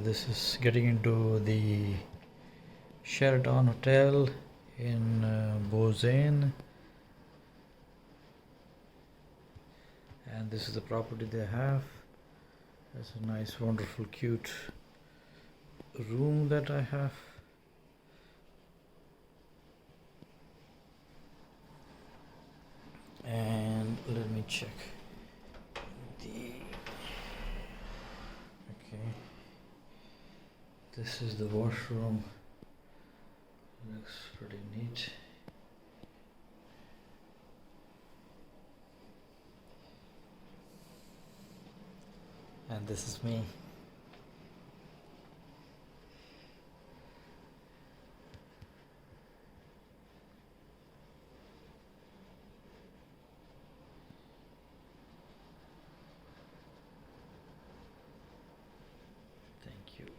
This is getting into the Sheraton Hotel in Bozen, and this is the property they have. It's a nice, wonderful, cute room that I have. And let me check the okay, this is the washroom. Looks pretty neat. And this is me.